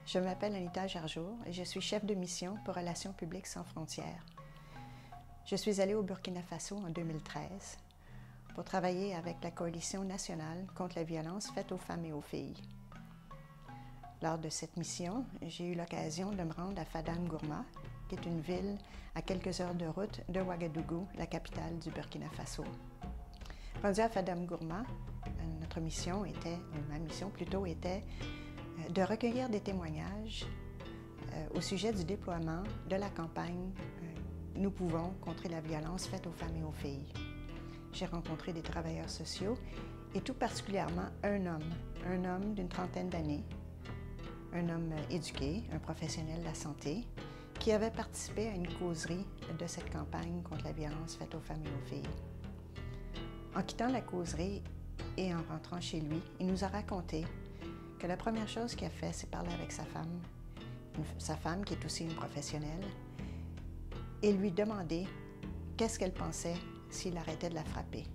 Je m'appelle Anita Jarjour et je suis chef de mission pour Relations publiques sans frontières. Je suis allée au Burkina Faso en 2013 pour travailler avec la Coalition nationale contre la violence faite aux femmes et aux filles. Lors de cette mission, j'ai eu l'occasion de me rendre à Fadam-Gourma, qui est une ville à quelques heures de route de Ouagadougou, la capitale du Burkina Faso. Rendu à Fadam-Gourma, ma mission était de recueillir des témoignages au sujet du déploiement de la campagne « Nous pouvons contrer la violence faite aux femmes et aux filles ». J'ai rencontré des travailleurs sociaux et tout particulièrement un homme d'une trentaine d'années, un homme éduqué, un professionnel de la santé, qui avait participé à une causerie de cette campagne contre la violence faite aux femmes et aux filles. En quittant la causerie et en rentrant chez lui, il nous a raconté que la première chose qu'il a fait, c'est parler avec sa femme qui est aussi une professionnelle, et lui demander qu'est-ce qu'elle pensait s'il arrêtait de la frapper.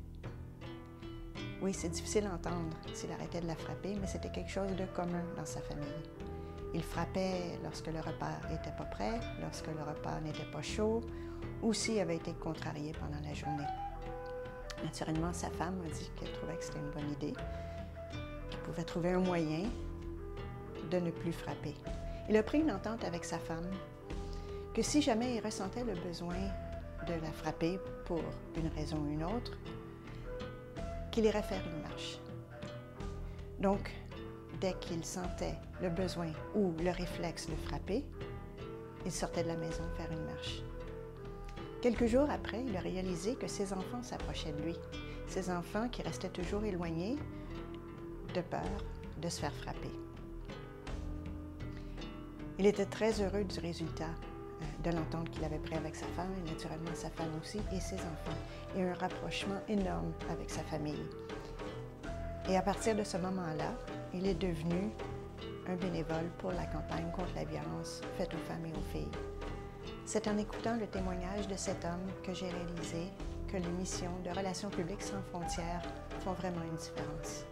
Oui, c'est difficile à entendre s'il arrêtait de la frapper, mais c'était quelque chose de commun dans sa famille. Il frappait lorsque le repas n'était pas prêt, lorsque le repas n'était pas chaud, ou s'il avait été contrarié pendant la journée. Naturellement, sa femme a dit qu'elle trouvait que c'était une bonne idée, qu'il pouvait trouver un moyen de ne plus frapper. Il a pris une entente avec sa femme que si jamais il ressentait le besoin de la frapper pour une raison ou une autre, qu'il irait faire une marche. Donc, dès qu'il sentait le besoin ou le réflexe de frapper, il sortait de la maison faire une marche. Quelques jours après, il a réalisé que ses enfants s'approchaient de lui, ses enfants qui restaient toujours éloignés de peur de se faire frapper. Il était très heureux du résultat de l'entente qu'il avait pris avec sa femme, et naturellement sa femme aussi, et ses enfants, et un rapprochement énorme avec sa famille. Et à partir de ce moment-là, il est devenu un bénévole pour la campagne contre la violence faite aux femmes et aux filles. C'est en écoutant le témoignage de cet homme que j'ai réalisé que les missions de Relations publiques sans frontières font vraiment une différence.